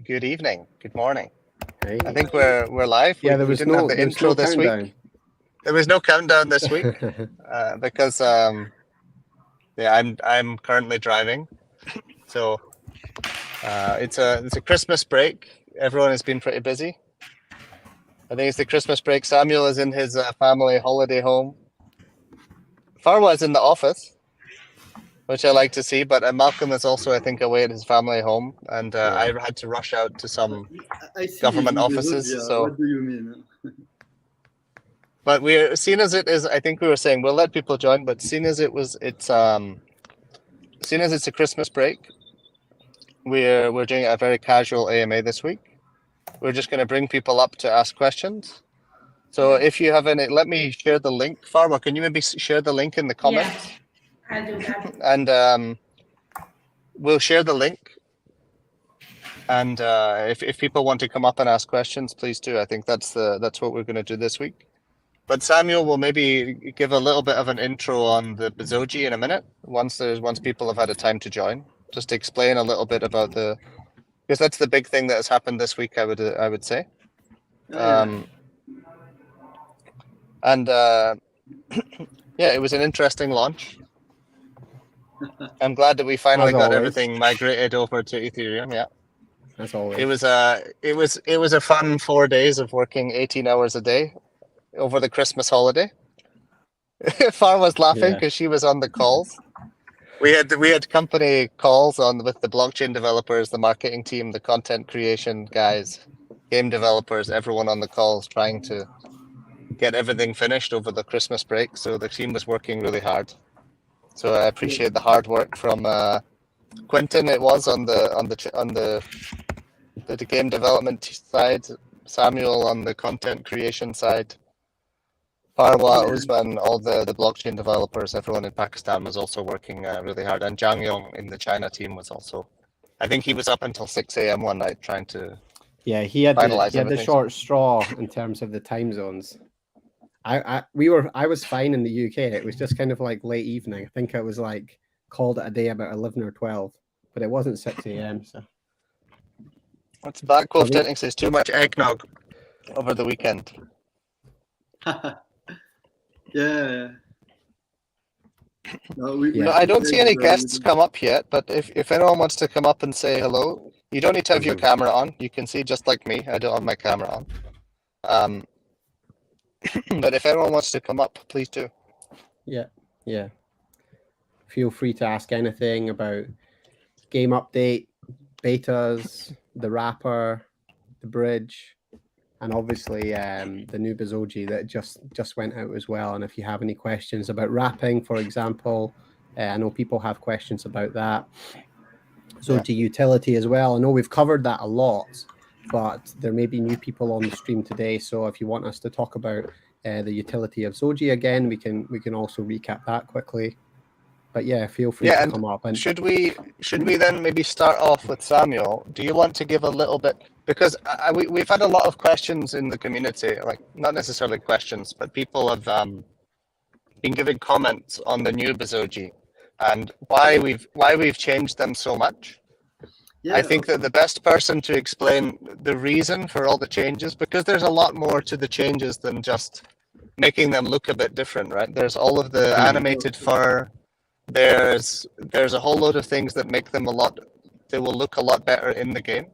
good evening, good morning. Hey. I think we're live. Yeah, we didn't have the intro this week. There was no countdown this week because I'm currently driving, so it's a Christmas break. Everyone has been pretty busy. I think it's the Christmas break. Samuel is in his family holiday home. Farwa is in the office, which I like to see, but Malcolm is also, I think, away at his family home, and I had to rush out to some government offices. Bezogia. So, what do you mean? but we're seeing as it is. I think we were saying we'll let people join, but seeing as it's a Christmas break, we're doing a very casual AMA this week. We're just going to bring people up to ask questions. So if you have any, let me share the link. Farwa, can you maybe share the link in the comments? Yeah, I'll do that. And we'll share the link. And if people want to come up and ask questions, please do. I think that's what we're going to do this week. But Samuel will maybe give a little bit of an intro on the Bezoge in a minute, once people have had a time to join, just to explain a little bit about because that's the big thing that has happened this week. I would say. And yeah, it was an interesting launch. I'm glad that we finally got everything migrated over to Ethereum. Yeah, as always. It was a fun 4 days of working 18 hours a day over the Christmas holiday. Farwa's laughing because she was on the calls. We had company calls with the blockchain developers, the marketing team, the content creation guys, game developers, everyone on the calls trying to get everything finished over the Christmas break. So the team was working really hard. So I appreciate the hard work from Quentin. It was on the game development side, Samuel on the content creation side, Farwa, Usman, all the blockchain developers, everyone in Pakistan was also working really hard, and Zhang Yong in the China team was also. I think he was up until 6 a.m. one night trying to. Yeah, he had the short straw in terms of the time zones. I was fine in the UK. It was just kind of like late evening. I think I was like called it a day about 11 or 12, but it wasn't 6 a.m. So that's Black Wolf Technics says too much eggnog over the weekend. Yeah. No, I don't see any guests come up yet, but if anyone wants to come up and say hello, you don't need to have your camera on. You can see just like me. I don't have my camera on. But if anyone wants to come up, please do. Yeah. Feel free to ask anything about game update, betas, the wrapper, the bridge, and obviously the new Bezogi that just went out as well. And if you have any questions about wrapping, for example, I know people have questions about that. Zogi utility as well. I know we've covered that a lot, but there may be new people on the stream today. So if you want us to talk about the utility of Zogi again, we can also recap that quickly. But yeah, feel free to come up. And should we then maybe start off with Samuel? Do you want to give a little bit, because we've had a lot of questions in the community, like not necessarily questions, but people have been giving comments on the new Bezogi and why we've changed them so much. Yeah. I think that the best person to explain the reason for all the changes, because there's a lot more to the changes than just making them look a bit different, right? There's all of the animated fur. There's a whole load of things that make them they will look a lot better in the game.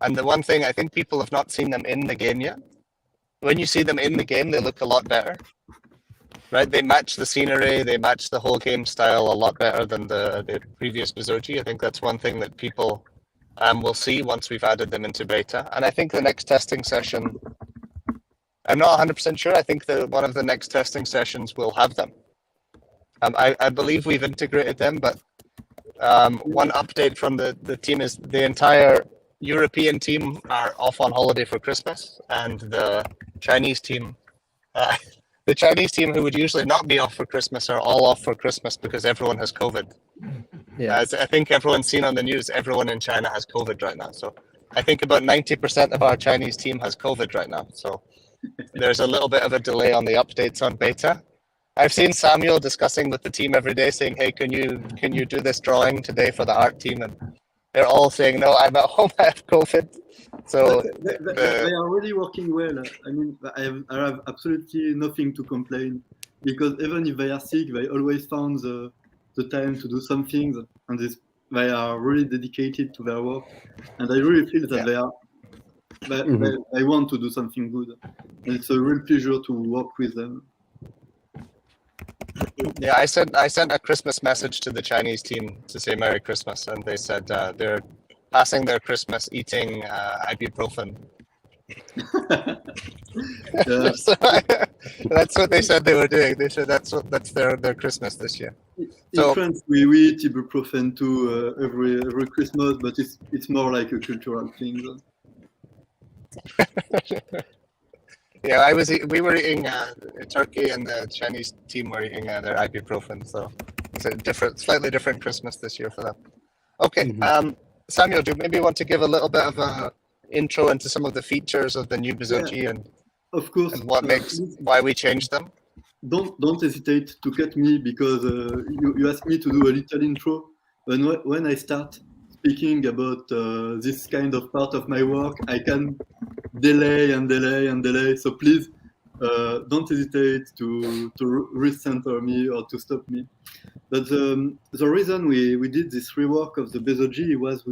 And the one thing, I think people have not seen them in the game yet. When you see them in the game, they look a lot better, right? They match the scenery, they match the whole game style a lot better than the previous Bezogi. I think that's one thing that people will see once we've added them into beta. And I think the next testing session, I'm not 100% sure, I think that one of the next testing sessions will have them. I believe we've integrated them, but one update from the team is the entire European team are off on holiday for Christmas, and the Chinese team, who would usually not be off for Christmas, are all off for Christmas because everyone has COVID. Yeah, I think everyone's seen on the news, everyone in China has COVID right now. So I think about 90% of our Chinese team has COVID right now. So there's a little bit of a delay on the updates on beta. I've seen Samuel discussing with the team every day, saying, "Hey, can you do this drawing today for the art team?" And they're all saying, no, I'm at home, I have COVID. So They are really working well. I mean, I have absolutely nothing to complain because even if they are sick, they always found the time to do some things, and they are really dedicated to their work. And I really feel that they want to do something good. And it's a real pleasure to work with them. yeah, I sent a Christmas message to the Chinese team to say Merry Christmas, and they said they're passing their Christmas eating ibuprofen. Yeah. So, that's what they said they were doing. They said that's their Christmas this year. In France, we eat ibuprofen too every Christmas, but it's more like a cultural thing. Yeah, we were eating turkey, and the Chinese team were eating their ibuprofen. So it's a slightly different Christmas this year for them. Okay, Samuel, do you maybe want to give a little bit of a intro into some of the features of the new Bezogia and of course, and why we changed them? Don't hesitate to cut me because you asked me to do a little intro. When I start speaking about this kind of part of my work, I can delay and delay and delay. So please don't hesitate to recenter me or to stop me. But the reason we did this rework of the Bezogi was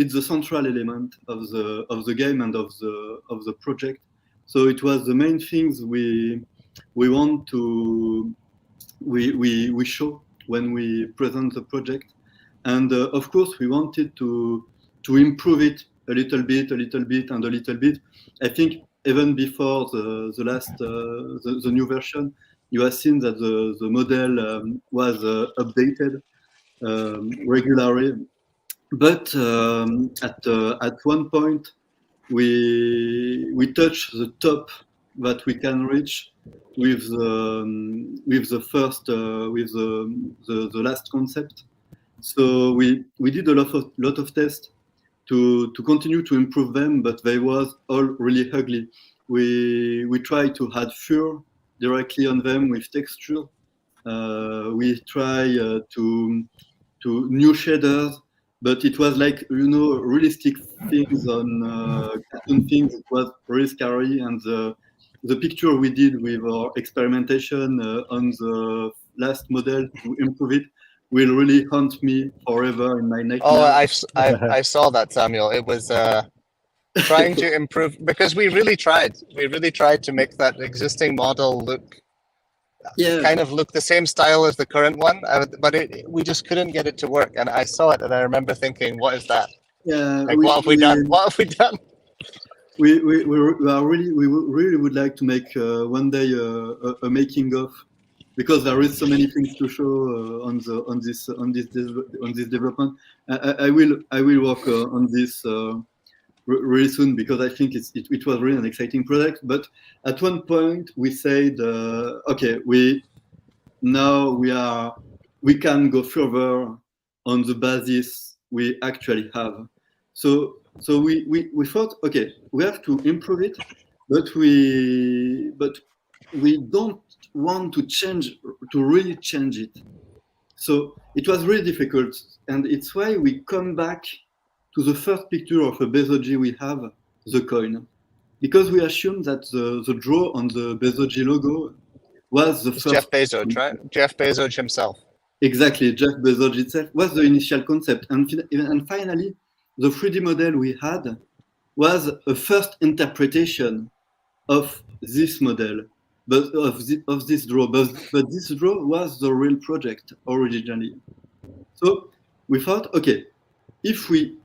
it's the central element of the game and of the project. So it was the main things we want to we show when we present the project, and of course we wanted to improve it a little bit, and a little bit. I think even before the last the new version, you have seen that the model was updated regularly, but at one point we touch the top that we can reach with the first with the last concept. So we did a lot of tests to continue to improve them, but they was all really ugly. We tried to add fur directly on them with texture. We try to new shaders, but it was like, realistic things on cartoon things. It was really scary, and the picture we did with our experimentation on the last model to improve it will really haunt me forever in my nightmare. Oh, I saw that, Samuel. It was trying to improve, because we really tried to make that existing model look kind of look the same style as the current one, but we just couldn't get it to work. And I saw it, and I remember thinking, what is that? Yeah, what have we done? What have we done? We really would like to make one day a making of, because there is so many things to show on this development. I will work on this really soon, because I think it was really an exciting product. But at one point we said, okay, we can go further on the basis we actually have. So we thought, okay, we have to improve it, but we don't want to really change it. So it was really difficult, and it's why we come back to the first picture of a Bezoji we have, the coin, because we assume that the draw on the Bezoji logo was the first. Jeff Bezoge, right? Jeff Bezoge himself. Exactly, Jeff Bezoge itself was the initial concept, and finally, the 3D model we had was a first interpretation of this model, but of this draw. But this draw was the real project originally. So we thought, okay, if we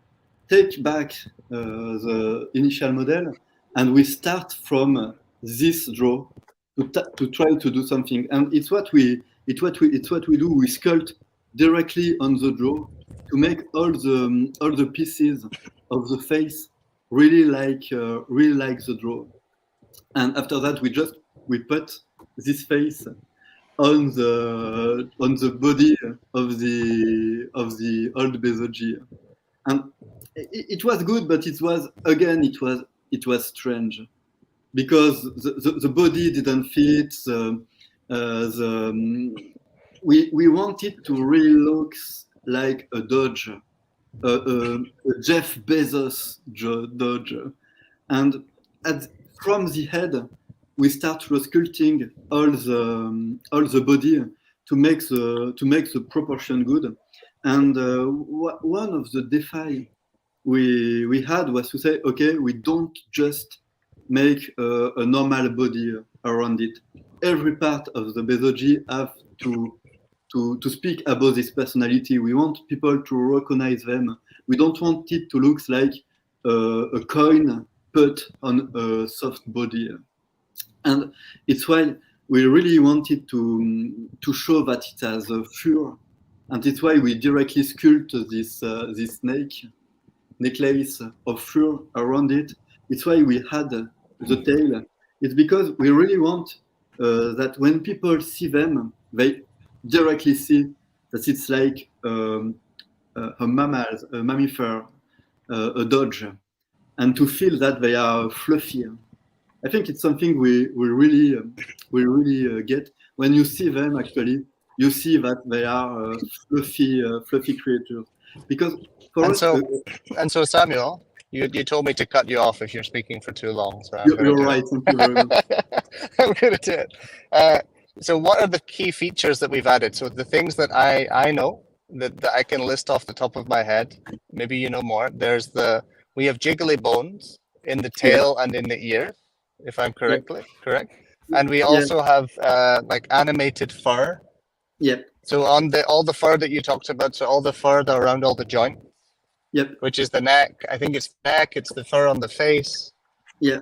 take back the initial model and we start from this draw to try to do something, and it's what we do. We sculpt directly on the draw to make all the pieces of the face really like the draw. And after that, we put this face on the body of the old Bezogia, and it was good, but it was strange, because the body didn't fit. We wanted to really look like a Dodge, a Jeff Bezos Dodge, and from the head we start resculpting all the body to make the proportion good. And one of the defy we had was to say, okay, we don't just make a normal body around it. Every part of the Bezoji have to speak about this personality. We want people to recognize them. We don't want it to look like a coin put on a soft body. And it's why we really wanted to show that it has a fur. And it's why we directly sculpt this necklace of fur around it. It's why we had the tail. It's because we really want that when people see them, they directly see that it's like a mammifer, a dodge, and to feel that they are fluffy. I think it's something we really get. When you see them, actually, you see that they are fluffy creatures. Because for us, and so Samuel, you told me to cut you off if you're speaking for too long. So you're right. Thank you very much. I'm going to do it. So what are the key features that we've added? So the things that I know that I can list off the top of my head, maybe you know more. We have jiggly bones in the tail and in the ear, if I'm correct. And we also have like animated fur. Yeah. So on all the fur that you talked about, so all the fur around all the joints. Yep. Which is the neck. I think it's neck. It's the fur on the face. Yeah.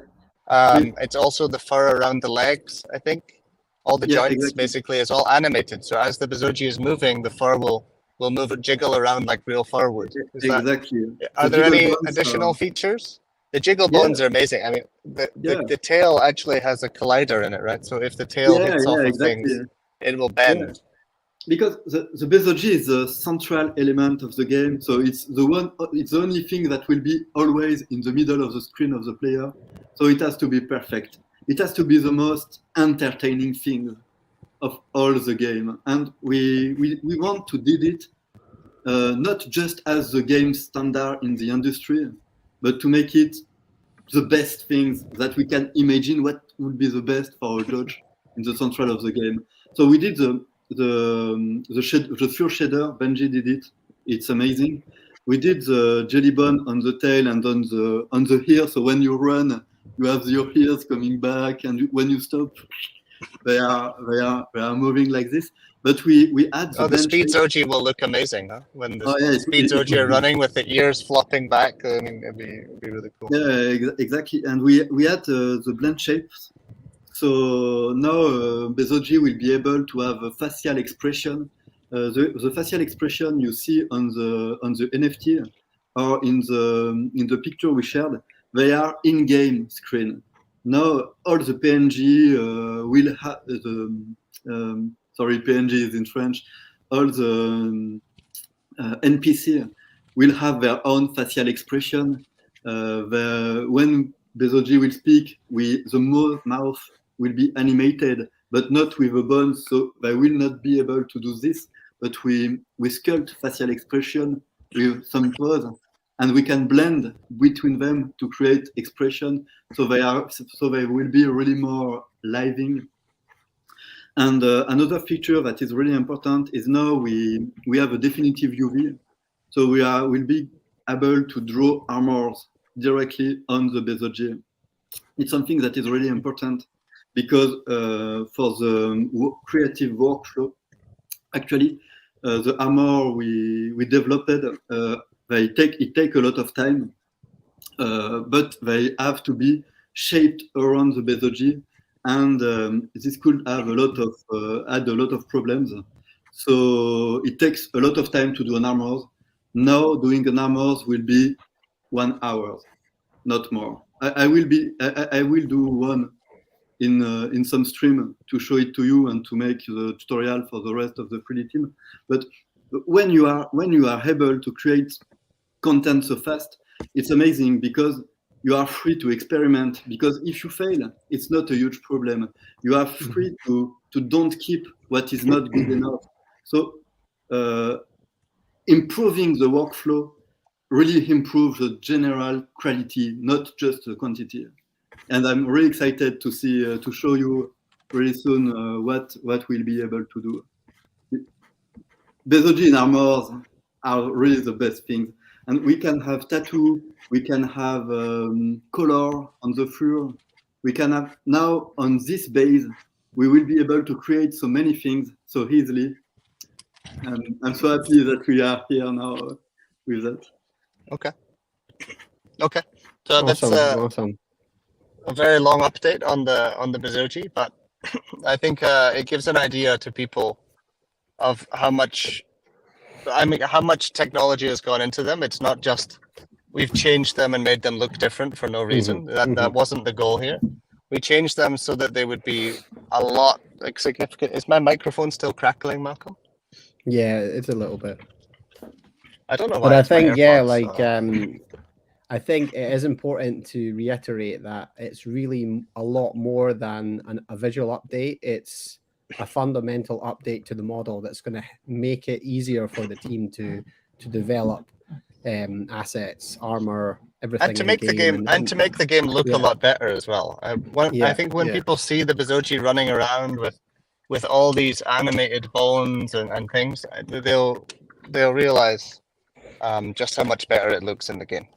It's also the fur around the legs. I think all the joints exactly. Basically is all animated. So as the Bezoji is moving, the fur will move and jiggle around like real fur would. Exactly. Are there any additional features? The jiggle bones are amazing. I mean, the tail actually has a collider in it, right? So if the tail hits off of things, it will bend. Yeah. Because the Bezoji is the central element of the game, so it's the only thing that will be always in the middle of the screen of the player. So it has to be perfect. It has to be the most entertaining thing of all the game, and we want to did it not just as the game standard in the industry, but to make it the best things that we can imagine. What would be the best for a judge in the central of the game? So we did the fur shader. Benji did it. It's amazing. We did the jelly bone on the tail and on the ear. So when you run, you have your ears coming back, and when you stop, they are moving like this. But we add the speed Zogi will look amazing, huh? When the speed Zogi are running with the ears flopping back, I mean, it'd be really cool. Yeah, exactly. And we add the blend shapes. So now Bezoji will be able to have a facial expression. The facial expression you see on the NFT or in the picture we shared, they are in-game screen. Now all the PNG will have PNG is in French. All the NPC will have their own facial expression. When Bezoji will speak, the mouth will be animated, but not with a bone, so they will not be able to do this. But we sculpt facial expression with some pose, and we can blend between them to create expression. So they will be really more living. And another feature that is really important is now we have a definitive UV, so we'll be able to draw armors directly on the Bezoji. It's something that is really important because for the creative workflow, actually, the armor we developed, it take a lot of time, but they have to be shaped around the Bezoji, and this could have add a lot of problems. So it takes a lot of time to do an armor. Now doing an armor will be 1 hour, not more. I will do one in some stream to show it to you and to make the tutorial for the rest of the 3D team. But when you are able to create content so fast, it's amazing because you are free to experiment. Because if you fail, it's not a huge problem. You are free to don't keep what is not good enough. So improving the workflow really improve the general quality, not just the quantity. And I'm really excited to see to show you really soon what we'll be able to do. Bezoge in armors are really the best things, and we can have tattoo, we can have color on the fur, we can have now on this base we will be able to create so many things so easily. I'm so happy that we are here now with that. Okay. So that's Awesome. a very long update on the Bezogi, but I think it gives an idea to people of how much technology has gone into them. It's not just we've changed them and made them look different for no reason. That wasn't the goal here. We changed them so that they would be a lot significant. Is my microphone still crackling, Malcolm? Yeah, it's a little bit. I don't know why. But I it's my think, AirPods, I think it is important to reiterate that it's really a lot more than a visual update. It's a fundamental update to the model that's going to make it easier for the team to develop assets, armor, everything, and to make the game look a lot better as well. I think when people see the Bezogi running around with all these animated bones and things, they'll realize just how much better it looks in the game.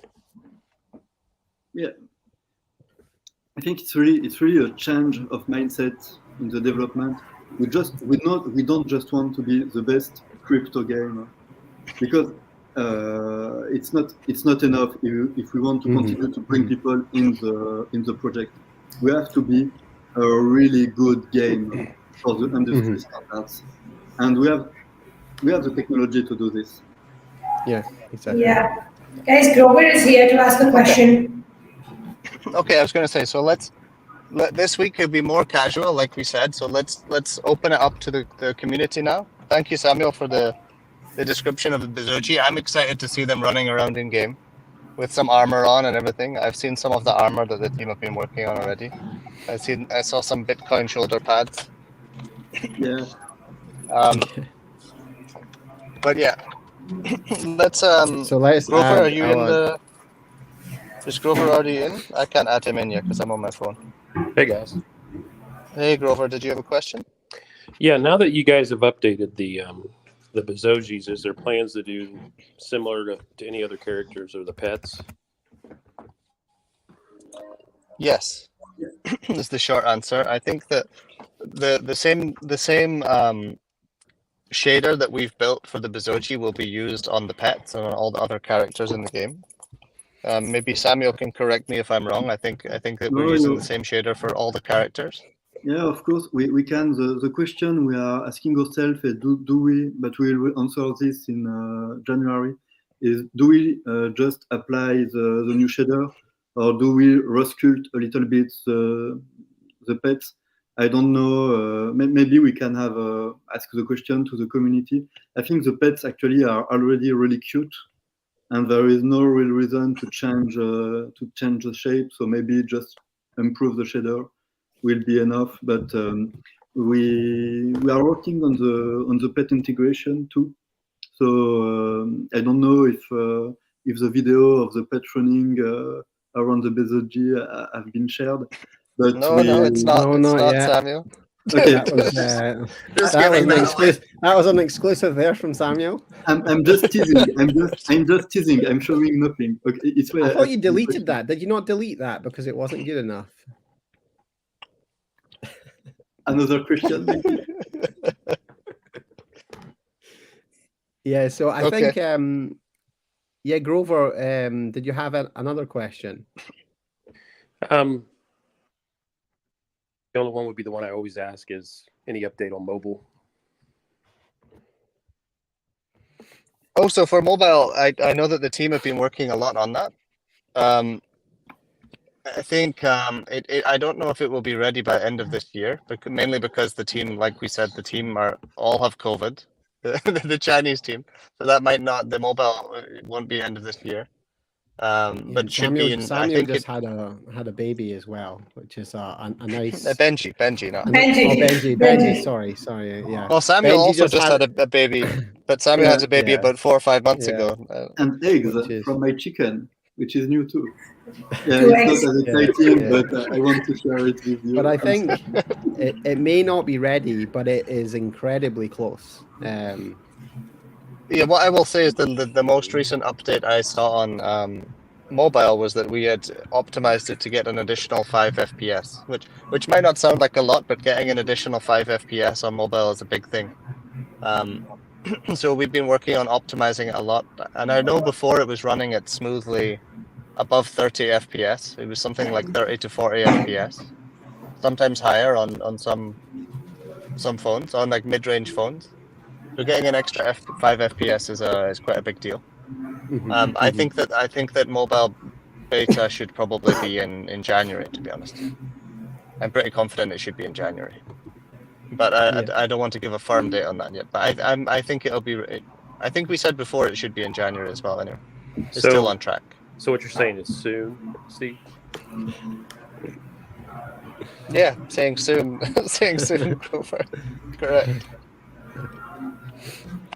Yeah, I think it's really a change of mindset in the development. We don't just want to be the best crypto game, because it's not enough if we want to continue to bring people in the project. We have to be a really good game for the industry standards, and we have the technology to do this. Yeah, exactly. Yeah, guys, Grover is here to ask a question. Okay, I was going to say, so this week could be more casual, like we said. So let's open it up to the community now. Thank you, Samuel, for the description of the Bezogi. I'm excited to see them running around in game with some armor on and everything. I've seen some of the armor that the team have been working on already. I saw some Bitcoin shoulder pads. Yeah. But yeah, let's. So let's. Grover, are you in the? Is Grover already in? I can't add him in yet because I'm on my phone. Hey guys. Hey Grover, did you have a question? Yeah, now that you guys have updated the Bezojis, is there plans to do similar to any other characters or the pets? Yes, is the short answer. I think that the same shader that we've built for the Bezogi will be used on the pets and on all the other characters in the game. Maybe Samuel can correct me if I'm wrong. I think that we're using the same shader for all the characters. Yeah, of course we can. The question we are asking ourselves is do we? But we will answer this in January. Is do we just apply the new shader, or do we resculpt a little bit the pets? I don't know. Maybe we can have ask the question to the community. I think the pets actually are already really cute, and there is no real reason to change the shape. So maybe just improve the shader will be enough. But we are working on the pet integration too. So I don't know if the video of the pet running around the Bezogi have been shared. But no, it's not. No, it's not yet. Samuel. Okay, that was an exclusive there from Samuel. I'm just teasing. I'm just teasing. I'm showing nothing. Okay, it's I thought you deleted that. Did you not delete that because it wasn't good enough? Another question. Yeah. So I think. Yeah, Grover. Did you have another question? The only one would be the one I always ask is any update on mobile. Oh, so for mobile, I know that the team have been working a lot on that. I think I don't know if it will be ready by end of this year, but mainly because the team, like we said, the team all have COVID, the Chinese team, so that might not, the mobile won't be end of this year. Samuel, But should be in. I Samuel think just had a baby as well, which is a nice. Benji, no. Benji. Benji. Sorry, yeah. Well, Samuel Benji also just just had a baby, but Samuel had a baby Yeah. about 4 or 5 months Yeah. ago. And eggs Which is- from my chicken, which is new too. Yeah, Two it's eggs. not as Yeah, exciting, yeah. but I want to share it with you. But I I'm think it may not be ready, but it is incredibly close. Yeah, what I will say is the most recent update I saw on mobile was that we had optimized it to get an additional 5 FPS, which might not sound like a lot, but getting an additional 5 FPS on mobile is a big thing. So we've been working on optimizing it a lot, and I know before it was running it smoothly above 30 FPS. It was something like 30 to 40 FPS, sometimes higher on some phones, on like mid-range phones. So getting an extra 5 FPS is quite a big deal. I think that mobile beta should probably be in January, to be honest. I'm pretty confident it should be in January, but I don't want to give a firm date on that yet. But I think it'll be. I think we said before it should be in January as well. Anyway, it's still on track. So what you're saying is soon, Steve? Yeah, saying soon, saying soon. Correct.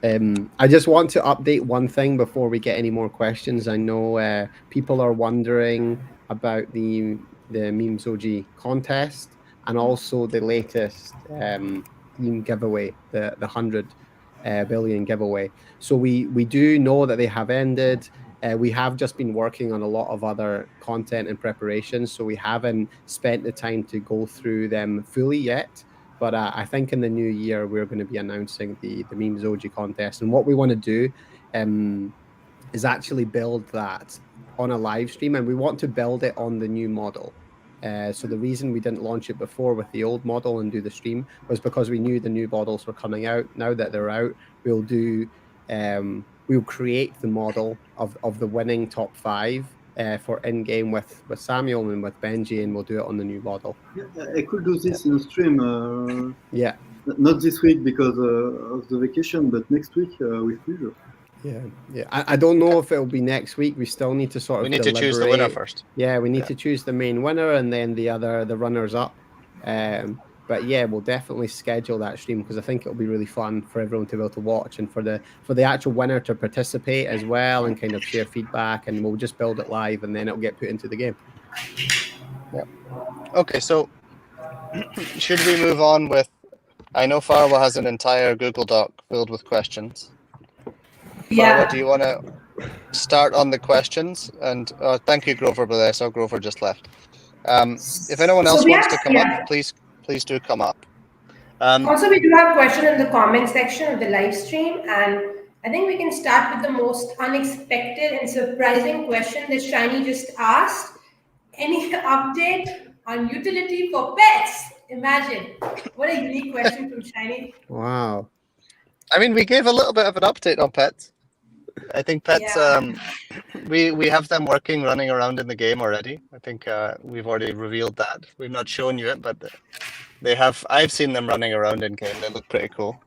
I just want to update one thing before we get any more questions. I know people are wondering about the Bezoge contest and also the latest theme giveaway, the 100 billion giveaway. So we do know that they have ended. We have just been working on a lot of other content and preparation, so we haven't spent the time to go through them fully yet. But I think in the new year, we're going to be announcing the Bezoge contest. And what we want to do is actually build that on a live stream. And we want to build it on the new model. So the reason we didn't launch it before with the old model and do the stream was because we knew the new models were coming out. Now that they're out, we'll create the model of the winning top 5 for in-game with Samuel and with Benji, and we'll do it on the new model. Yeah, I could do this in a stream. Yeah. Not this week because of the vacation, but next week with pleasure. Yeah. I don't know if it'll be next week. We still need to sort of. We need to choose the winner first. Yeah, we need to choose the main winner and then the runners up. But yeah, we'll definitely schedule that stream because I think it'll be really fun for everyone to be able to watch and for the actual winner to participate as well and kind of share feedback, and we'll just build it live and then it'll get put into the game. Yeah. Okay, so should we move on with? I know Farwa has an entire Google Doc filled with questions. Yeah. Farwa, do you want to start on the questions? And thank you, Grover, but I saw Grover just left. If anyone else wants to come up, please do come up. Also, we do have a question in the comment section of the live stream, and I think we can start with the most unexpected and surprising question that Shiny just asked. Any update on utility for pets? Imagine. What a unique question from Shiny. Wow. I mean, we gave a little bit of an update on pets. I think pets, we have them running around in the game already. I think we've already revealed that. We've not shown you it, but they have. I've seen them running around in game. They look pretty cool.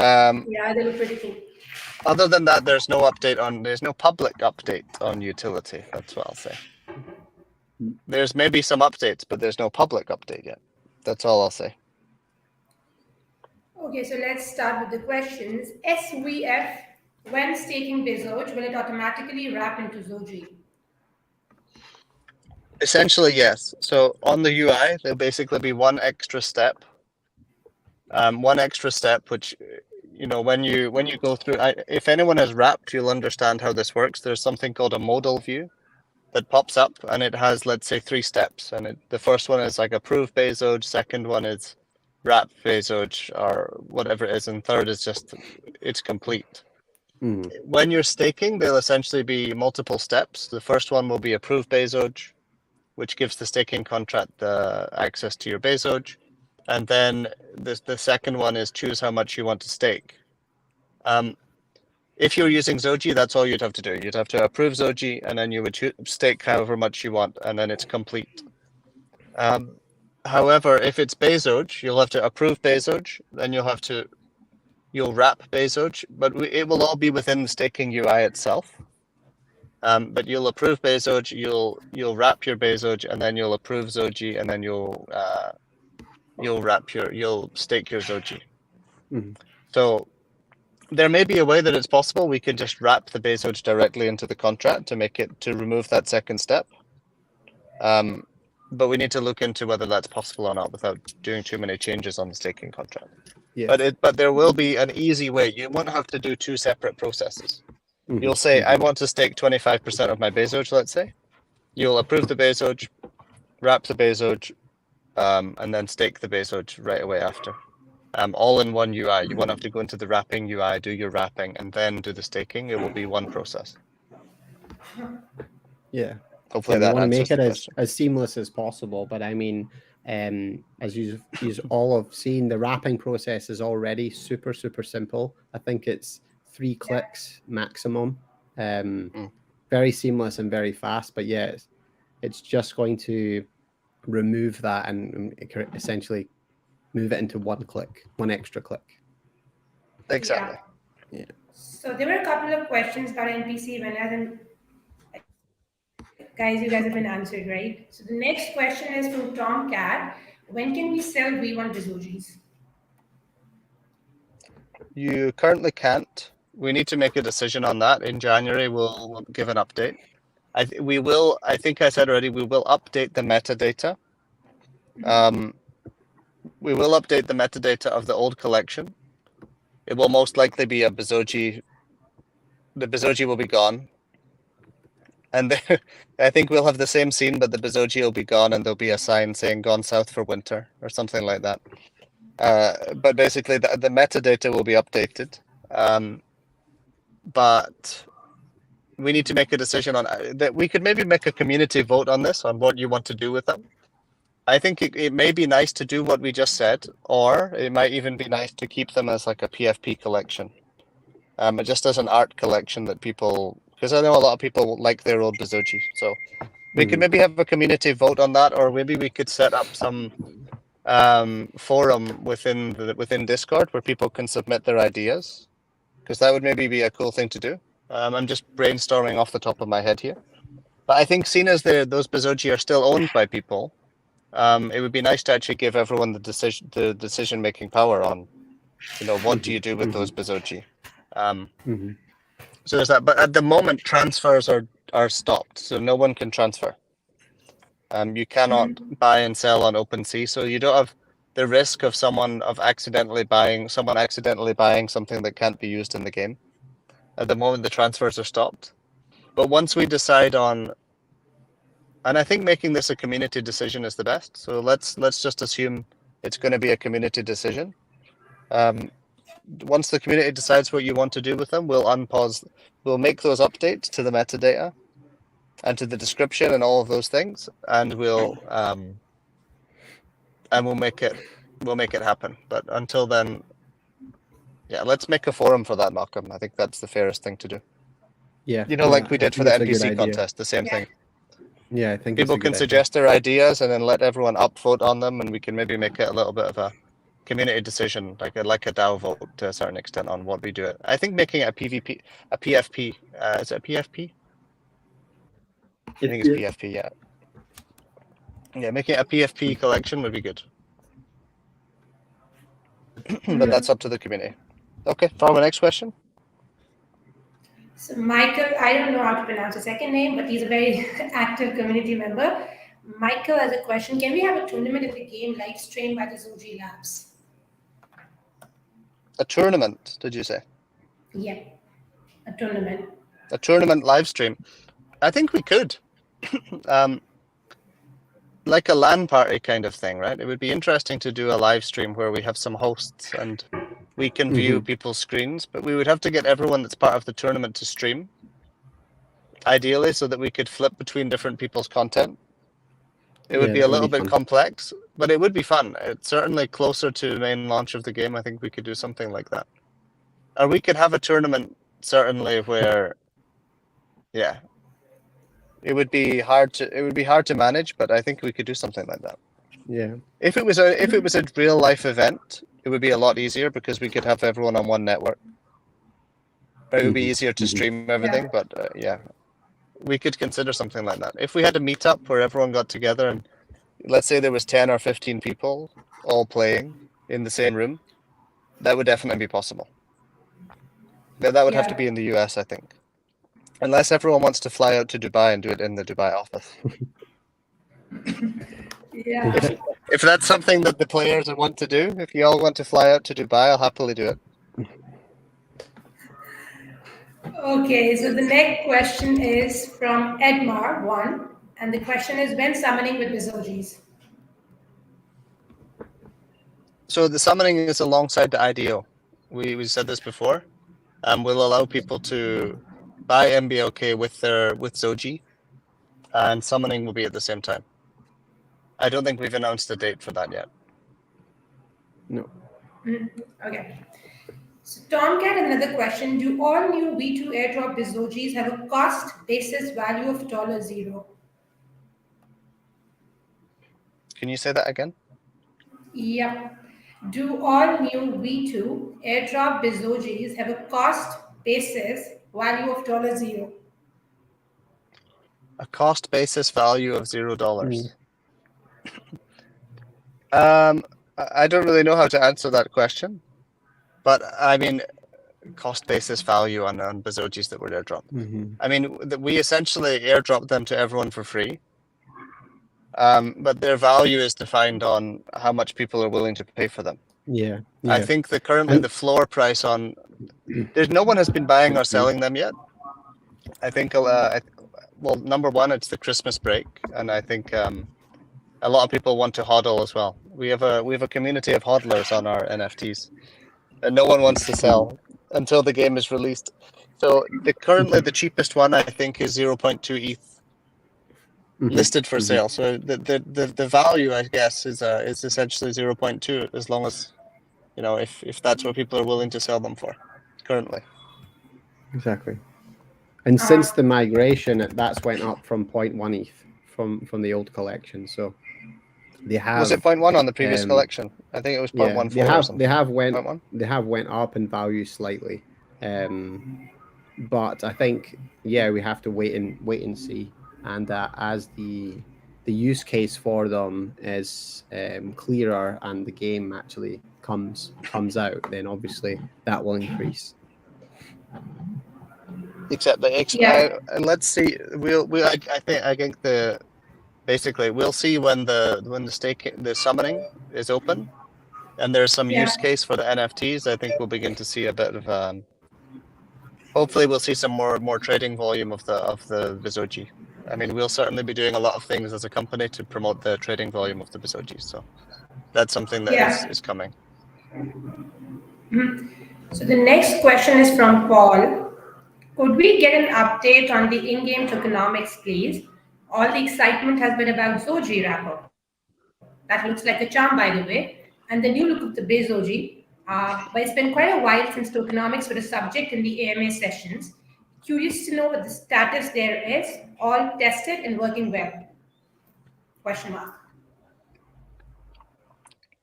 Yeah, they look pretty cool. Other than that, there's no public update on utility. That's what I'll say. There's maybe some updates, but there's no public update yet. That's all I'll say. Okay, so let's start with the questions. SVF, when staking Bezoge, will it automatically wrap into Zogi? Essentially, yes. So on the UI, there'll basically be one extra step. Which, when you go through, if anyone has wrapped, you'll understand how this works. There's something called a modal view that pops up, and it has, let's say, 3 steps. And the first one is like approve Bezoge, second one is wrap Bezoge, or whatever it is, and third is just it's complete. When you're staking, there'll essentially be multiple steps. The first one will be approve Bezoge, which gives the staking contract access to your Bezoge. And then the second one is choose how much you want to stake. If you're using Zogi, that's all you'd have to do. You'd have to approve Zogi, and then you would stake however much you want, and then it's complete. However, if it's Bezoge, you'll have to approve Bezoge, then you'll wrap Bezoge, but it will all be within the staking UI itself. But you'll approve Bezoge, you'll wrap your Bezoge, and then you'll approve Zogi, and then you'll stake your Zogi. Mhm. So there may be a way that it's possible we can just wrap the Bezoge directly into the contract to remove that second step. But we need to look into whether that's possible or not without doing too many changes on the staking contract. Yeah. But there will be an easy way. You won't have to do two separate processes. Mhm. You'll say, I want to stake 25% of my Bezoge, let's say. You'll approve the Bezoge, wrap the Bezoge, and then stake the Bezoge right away after. All in one UI. You won't have to go into the wrapping UI, do your wrapping, and then do the staking. It will be one process. Yeah. Hopefully we that want to answers make the it question. as seamless as possible. But I mean, as you all have seen, the wrapping process is already super simple. I think it's 3 clicks maximum. Very seamless and very fast. But yeah, it's just going to remove that and essentially move it into one extra click. Exactly. Yeah. So there were a couple of questions about NPC winners, and guys, you guys have been answered, right? So the next question is from Tom Cat. When can we sell V1 Bezojis? You currently can't. We need to make a decision on that. In January, we'll give an update. I think I said already, we will update the metadata. We will update the metadata of the old collection. It will most likely be a Bezoji. The Bezoji will be gone. And I think we'll have the same scene, but the Bezoji will be gone and there'll be a sign saying "Gone South for Winter" or something like that. But basically, the metadata will be updated. But we need to make a decision on that. We could maybe make a community vote on this, on what you want to do with them. I think it may be nice to do what we just said, or it might even be nice to keep them as like a PFP collection. Just as an art collection that people, because I know a lot of people like their old Bezoji. So we could maybe have a community vote on that, or maybe we could set up some forum within Discord where people can submit their ideas, because that would maybe be a cool thing to do. I'm just brainstorming off the top of my head here, but I think seeing as those Bezoji are still owned by people, it would be nice to actually give everyone the decision making power on, what do you do with those Bezoji. So there's that. But at the moment, transfers are stopped, so no one can transfer. You cannot buy and sell on OpenSea, so you don't have the risk of someone accidentally buying something that can't be used in the game. At the moment, the transfers are stopped. But once we decide on, and I think making this a community decision is the best. So let's just assume it's going to be a community decision. Once the community decides what you want to do with them, we'll unpause. We'll make those updates to the metadata and to the description and all of those things, and we'll make it happen. But until then, yeah, let's make a forum for that, Malcolm. I think that's the fairest thing to do. Yeah. Like we did for the it's a good NPC idea. contest, the same thing. Yeah, I think People it's a can good suggest their ideas and then let everyone upvote on them, and we can maybe make it a little bit of a community decision, like a DAO vote to a certain extent on what we do. I think making it a PFP. Is it a PFP? I think it's PFP. Yeah. Yeah, making it a PFP collection would be good. But that's up to the community. Okay, Farwa, next question. So Michael, I don't know how to pronounce his second name, but he's a very active community member. Michael has a question. Can we have a tournament in the game live streamed by the Zogi Labs? A tournament, did you say? Yeah, a tournament. A tournament live stream. I think we could. Like a LAN party kind of thing, right? It would be interesting to do a live stream where we have some hosts and we can view people's screens, but we would have to get everyone that's part of the tournament to stream, ideally, so that we could flip between different people's content. It would be a little bit complex, but it would be fun. It's certainly closer to the main launch of the game. I think we could do something like that. Or we could have a tournament, certainly, where, yeah, it would be hard to manage, but I think we could do something like that. Yeah. If it was a real life event, it would be a lot easier because we could have everyone on one network. But it would be easier to stream everything. But yeah, we could consider something like that. If we had a meetup where everyone got together and let's say there was 10 or 15 people all playing in the same room, that would definitely be possible. But that would have to be in the US, I think. Unless everyone wants to fly out to Dubai and do it in the Dubai office. Yeah. If that's something that the players want to do, if you all want to fly out to Dubai, I'll happily do it. Okay, so the next question is from Edmar1, and the question is when summoning with Bezogis. So the summoning is alongside the IDO. We said this before. We'll allow people to buy MBOK with Zogi, and summoning will be at the same time. I don't think we've announced a date for that yet. No. Okay. So Tomcat, another question. Do all new V2 airdrop Bezogis have a cost basis value of $0? Can you say that again? Yep. Do all new V2 airdrop Bezogis have a cost basis value of $0? A cost basis value of $0. I don't really know how to answer that question, but I mean, cost basis value on Bezogis that were airdropped. I mean, we essentially airdrop them to everyone for free, but their value is defined on how much people are willing to pay for them. Yeah. I think that currently the floor price on there's no one has been buying or selling them yet. I think well, number one, it's the Christmas break, and I think a lot of people want to hodl as well. We have a community of hodlers on our NFTs, and no one wants to sell until the game is released. So currently the cheapest one I think is 0.2 ETH listed for sale. So the value I guess is essentially 0.2 as long as if that's what people are willing to sell them for currently. Exactly. And since the migration, that's went up from 0.1 ETH from the old collection. So they have. Was it 0.1 on the previous collection? I think it was 0.14 or something. They have went up in value slightly, but I think we have to wait and see. And as the use case for them is clearer and the game actually comes out, then obviously that will increase. And let's see. I think basically we'll see when the summoning is open, and there's some use case for the NFTs. I think we'll begin to see a bit of. Hopefully, we'll see some more trading volume of the Bezoji. I mean, we'll certainly be doing a lot of things as a company to promote the trading volume of the Bezoji. So that's something that is coming. So the next question is from Paul. Could we get an update on the in-game tokenomics, please? All the excitement has been about Zogi wrapper. That looks like a charm, by the way, and the new look of the Bezoji. But it's been quite a while since tokenomics were a subject in the AMA sessions. Curious to know what the status there is. All tested and working well? Question mark.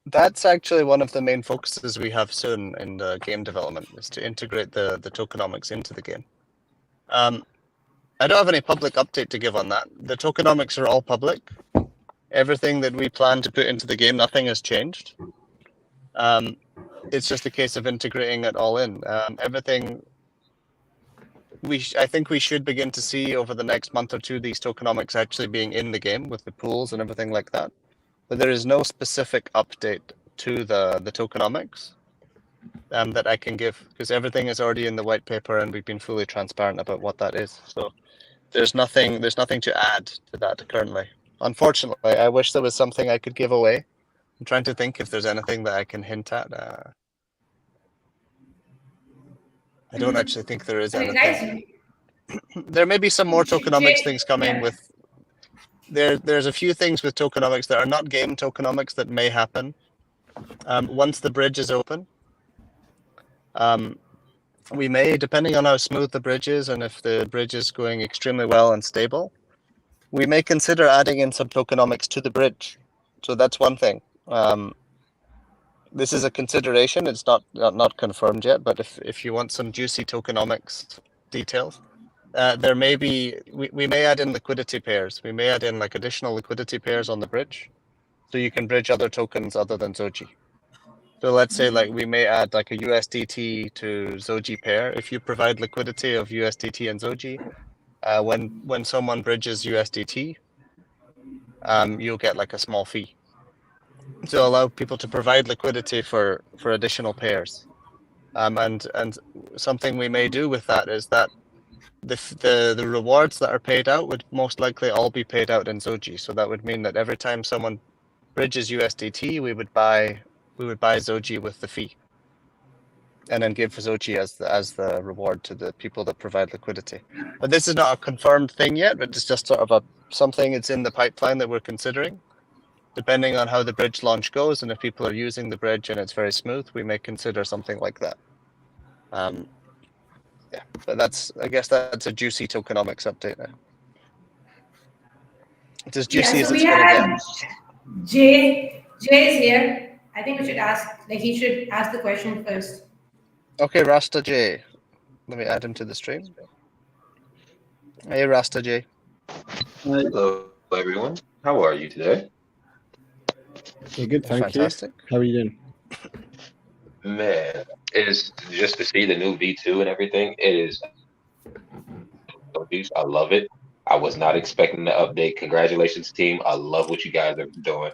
That's actually one of the main focuses we have soon in the game development, is to integrate the tokenomics into the game. I don't have any public update to give on that. The tokenomics are all public. Everything that we plan to put into the game, nothing has changed. It's just a case of integrating it all in. Everything. I think we should begin to see over the next month or two these tokenomics actually being in the game with the pools and everything like that. But there is no specific update to the tokenomics that I can give, because everything is already in the white paper and we've been fully transparent about what that is. So there's nothing to add to that currently. Unfortunately, I wish there was something I could give away. I'm trying to think if there's anything that I can hint at. I don't actually think there is anything. There may be some more tokenomics things coming with. There's a few things with tokenomics that are not game tokenomics that may happen once the bridge is open. We may, depending on how smooth the bridge is and if the bridge is going extremely well and stable, we may consider adding in some tokenomics to the bridge. So that's one thing. This is a consideration. It's not confirmed yet, but if you want some juicy tokenomics details, there may be we may add in liquidity pairs. We may add in like additional liquidity pairs on the bridge, so you can bridge other tokens other than Zogi. So let's say like we may add like a USDT to Zogi pair. If you provide liquidity of USDT and Zogi, when someone bridges USDT, you'll get like a small fee to allow people to provide liquidity for additional pairs. And something we may do with that is that the rewards that are paid out would most likely all be paid out in Zogi. So that would mean that every time someone bridges USDT, we would buy Zogi with the fee, and then give Zogi as the reward to the people that provide liquidity. But this is not a confirmed thing yet, but it's just sort of something that's in the pipeline that we're considering. Depending on how the bridge launch goes, and if people are using the bridge and it's very smooth, we may consider something like that. Yeah, but I guess that's a juicy tokenomics update now. It's as juicy as it's going to get. Jay is here. I think we should he should ask the question first. Okay, Rasta J. Let me add him to the stream. Hey, Rasta J. Hello, everyone. How are you today? Yeah, good, thank Fantastic. you. How are you doing? Man, it is just to see the new V2 and everything. It is. I love it. I was not expecting the update. Congratulations, team. I love what you guys are doing.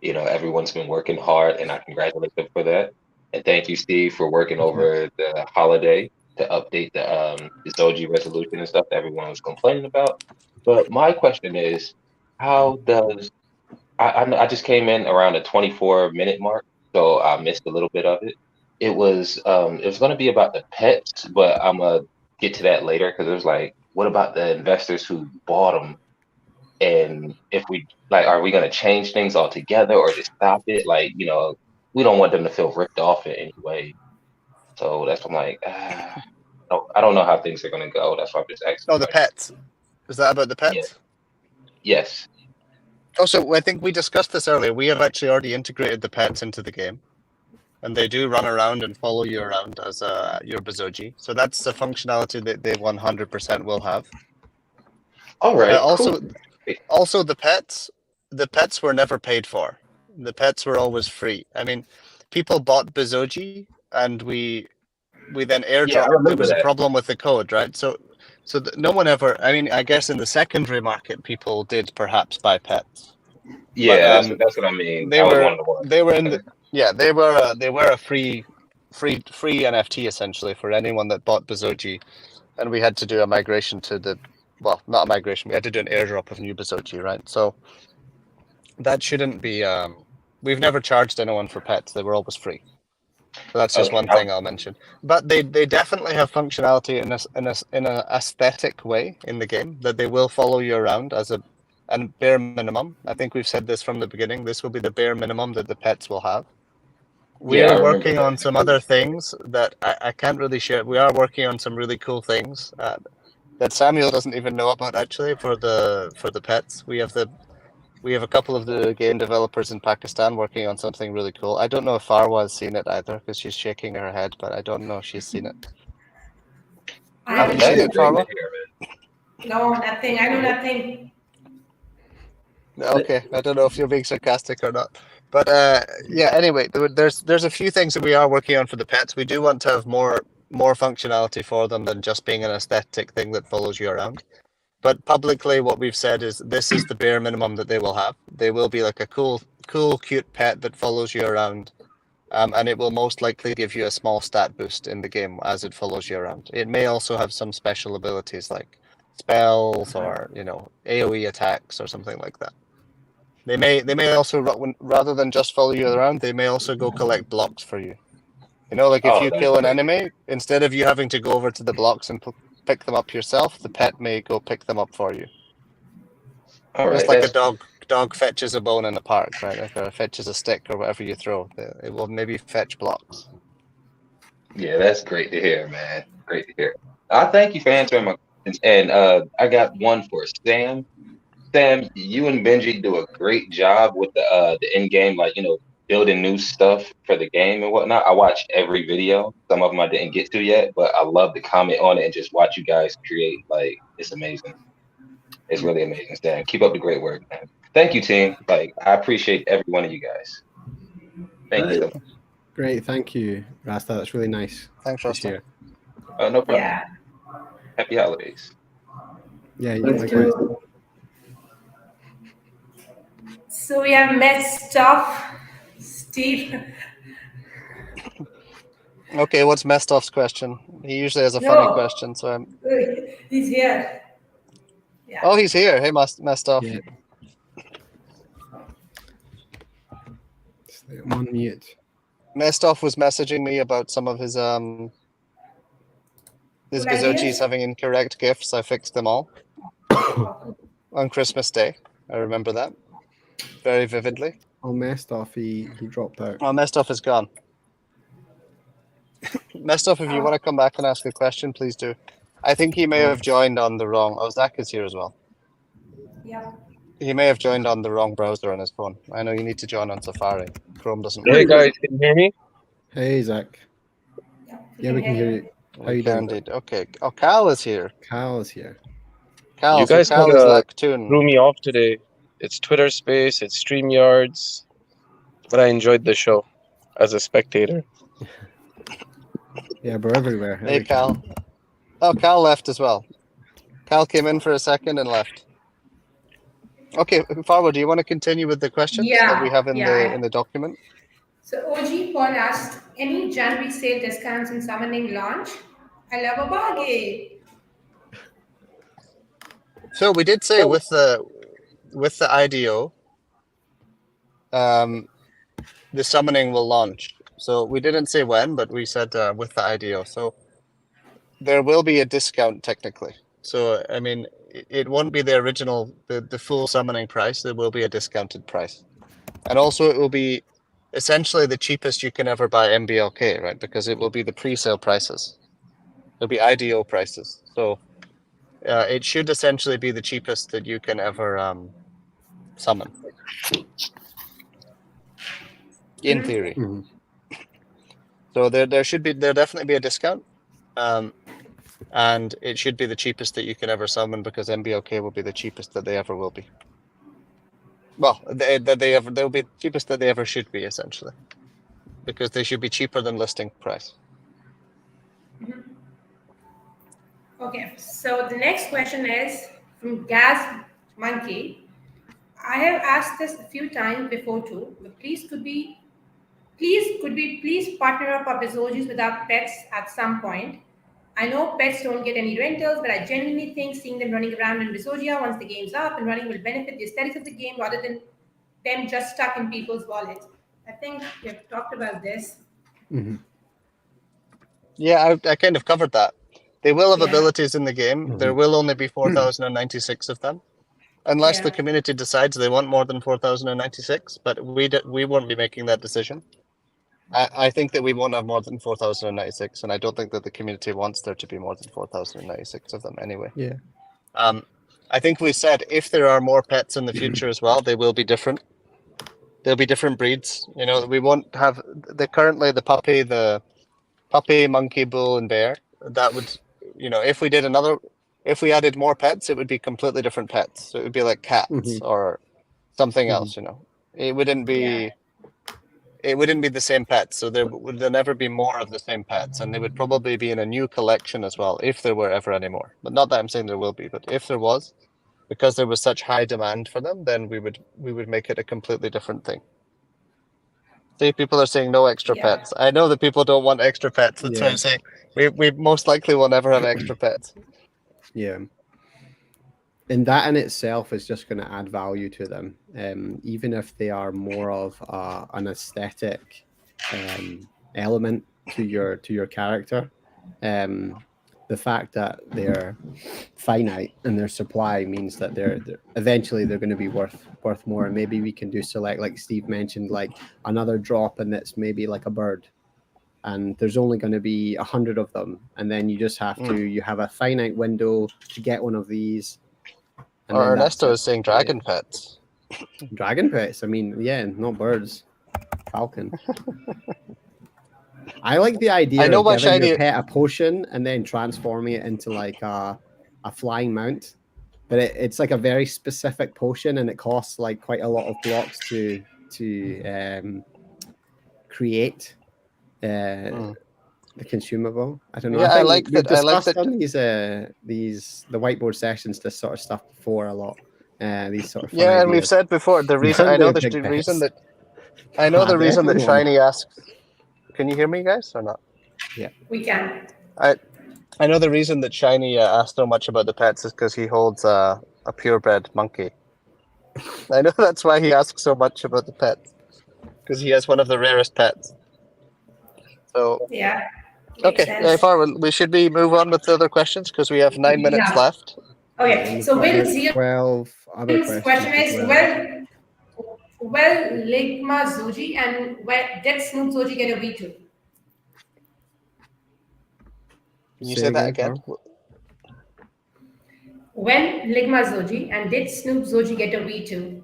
You know, everyone's been working hard, and I congratulate them for that. And thank you, Steve, for working over the holiday to update the Zogi resolution and stuff that everyone was complaining about. But my question is, how does I just came in around the 24-minute mark, so I missed a little bit of it. It was going to be about the pets, but I'm gonna get to that later because it was like, what about the investors who bought them? And if we are we going to change things altogether or just stop it? Like, you know, we don't want them to feel ripped off in any way. So that's what I'm like. I don't know how things are going to go. That's why I'm just asking. Oh, the pets. Is that about the pets? Yes. Also, I think we discussed this earlier. We have actually already integrated the pets into the game, and they do run around and follow you around as your Bezogi. So that's the functionality that they 100% will have. All right. Also, the pets were never paid for. The pets were always free. I mean, people bought Bezogi, and we then airdropped. Yeah, I remember there was that. a problem with the code, right? So no one ever. I mean, I guess in the secondary market, people did perhaps buy pets. Yeah, but, that's what I mean. They were in the they were a free NFT essentially for anyone that bought Bezogi, and we had to do a migration to not a migration. We had to do an airdrop of new Bezogi, right? So that shouldn't be. We've never charged anyone for pets. They were always free. So that's just one thing I'll mention. But they definitely have functionality in an aesthetic way in the game that they will follow you around as a bare minimum. I think we've said this from the beginning. This will be the bare minimum that the pets will have. We are working on some other things that I can't really share. We are working on some really cool things that Samuel doesn't even know about actually for the pets. We have a couple of the game developers in Pakistan working on something really cool. I don't know if Farwa has seen it either because she's shaking her head, but I don't know if she's seen it. Have you seen it, Farwa? No, nothing. I know nothing. Okay, I don't know if you're being sarcastic or not. But anyway, there's a few things that we are working on for the pets. We do want to have more functionality for them than just being an aesthetic thing that follows you around. But publicly, what we've said is this is the bare minimum that they will have. They will be like a cool, cute pet that follows you around, and it will most likely give you a small stat boost in the game as it follows you around. It may also have some special abilities like spells or AOE attacks or something like that. They may also, rather than just follow you around, they may also go collect blocks for you. Like if you kill an enemy, instead of you having to go over to the blocks and pick them up yourself, the pet may go pick them up for you. Just like a dog fetches a bone in the park, right? Like or fetches a stick or whatever you throw. It will maybe fetch blocks. Yeah, that's great to hear, man. Great to hear. I thank you for answering my questions. And I got one for Sam. Sam, you and Benji do a great job with the end game, building new stuff for the game and whatnot. I watched every video. Some of them I didn't get to yet, but I love to comment on it and just watch you guys create. Like, it's amazing. It's really amazing, Stan. Keep up the great work, man. Thank you, team. Like, I appreciate every one of you guys. Thank you so much. Great, thank you, Rasta. That's really nice. Thanks, to Rasta. share. No problem. Yeah. Happy holidays. Yeah, you Thanks likewise. too. So we have messed up Steve. Okay, what's Mestoff's question? He usually has a No. funny question, so I'm. He's here. Yeah. Oh, he's here. Hey, Mestoff. Yeah. Just let him on mute. Mestoff was messaging me about some of his Cool Bezojis ideas? having incorrect gifts. I fixed them all on Christmas Day. I remember that very vividly. All messed off. He dropped out. Oh, Mestoff is gone. Mestoff, if you want to come back and ask a question, please do. I think he may have joined on the wrong. Oh, Zach is here as well. Yeah. He may have joined on the wrong browser on his phone. I know you need to join on Safari. Chrome doesn't Hey work. guys, can you hear me? Hey, Zach. Yeah, we can hear you. How you doing? Indeed. Okay. Oh, Cal is here. Cal is here. Cal, You so guys Cal kinda is Lactoon. Threw me off today. It's Twitter Space, it's StreamYards, but I enjoyed the show as a spectator. Yeah, we're everywhere. Hey, Cal. Oh, Cal left as well. Cal came in for a second and left. Okay, Farwa, do you want to continue with the questions that we have in the document? So OG Paul asked, any January sale discounts in summoning launch? I love a bargain. So we did say with the IDO, the summoning will launch. So we didn't say when, but we said with the IDO. So there will be a discount technically. So I mean, it won't be the original, the full summoning price. There will be a discounted price, and also it will be essentially the cheapest you can ever buy MBLK, right? Because it will be the pre-sale prices. It'll be IDO prices. So it should essentially be the cheapest that you can ever summon. In theory. Mm-hmm. So there'll definitely be a discount. And it should be the cheapest that you can ever summon because MBLK will be the cheapest that they ever will be. Well, they'll be the cheapest that they ever should be, essentially. Because they should be cheaper than listing price. Okay, so the next question is from Gas Monkey. I have asked this a few times before too, but could we please partner up our Bezojis with our pets at some point? I know pets don't get any rentals, but I genuinely think seeing them running around in Bezogia once the game's up and running will benefit the aesthetics of the game rather than them just stuck in people's wallets. I think we've talked about this. Mm-hmm. Yeah, I kind of covered that. They will have Yeah. abilities in the game. Mhm. There will only be 4,096 of them. Unless the Yeah. community decides they want more than 4,096, but we won't be making that decision. I think that we won't have more than 4,096, and I don't think that the community wants there to be more than 4,096 of them anyway. Yeah. I think we said if there are more pets in the future as well, they will be different. They'll be different breeds. You know, we won't have currently the puppy, monkey, bull, and bear. That would, you know, if we added more pets, it would be completely different pets. So it would be like cats Mhm. or something Mhm. else. You know, it wouldn't be. It wouldn't be the same pets, so there would never be more of the same pets, and they would probably be in a new collection as well, if there were ever any more. But not that I'm saying there will be, but if there was, because there was such high demand for them, then we would make it a completely different thing. See, people are saying no extra Yeah. pets. I know that people don't want extra pets. That's why Yeah. I'm saying we most likely will never have extra pets. Yeah. And that in itself is just going to add value to them, even if they are more of an aesthetic element to your character. The fact that they're finite and their supply means that they're eventually going to be worth more. And maybe we can do select, like Steve mentioned, like another drop, and that's maybe like a bird. And there's only going to be 100 of them, and then you just have to you have a finite window to get one of these. And Or then that's Ernesto it. is saying dragon pets. Dragon pets. I mean, yeah, not birds. Falcon. I like the idea I know of what giving your shiny- pet a potion and then transforming it into like a flying mount. But it's like a very specific potion, and it costs like quite a lot of blocks to create the consumable. I don't know. Yeah, I think like we've that. I like discussed that. on the whiteboard sessions this sort of stuff before a lot. These sort of fun Yeah, and we've ideas. said before the reason. Can't I know do the big reason bets. that. I know the reason that Definitely. Shiny asks. Can you hear me, guys, or not? We can. I know the reason that Shiny asked so much about the pets is because he holds a purebred monkey. I know that's why he asks so much about the pets, because he has one of the rarest pets. So Yeah. okay, Farwa, we should move on with the other questions because we have 9 minutes Yeah. left. Okay, And so we've got Will about Zio 12 other questions. question as is well, Ligma Zogi and did Snoop Zogi get a V2? Can you Say say that again, again? When Ligma Zogi and did Snoop Zogi get a V2?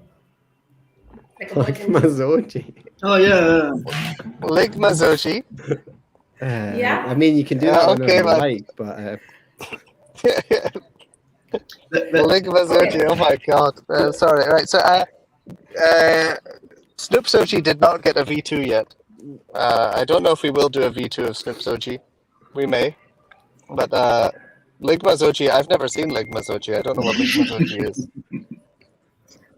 Like a Like version 2. Mazoji. Oh yeah. Ligma Zogi. Yeah. I mean, you can do that whenever okay, you man. like, but Ligma Zogi. Oh my god. Sorry. Right. So Snoop Zogi did not get a V2 yet. I don't know if we will do a V2 of Snoop Zogi. We may. But Ligma Zogi, I've never seen Ligma Zogi. I don't know what Ligma Zogi is.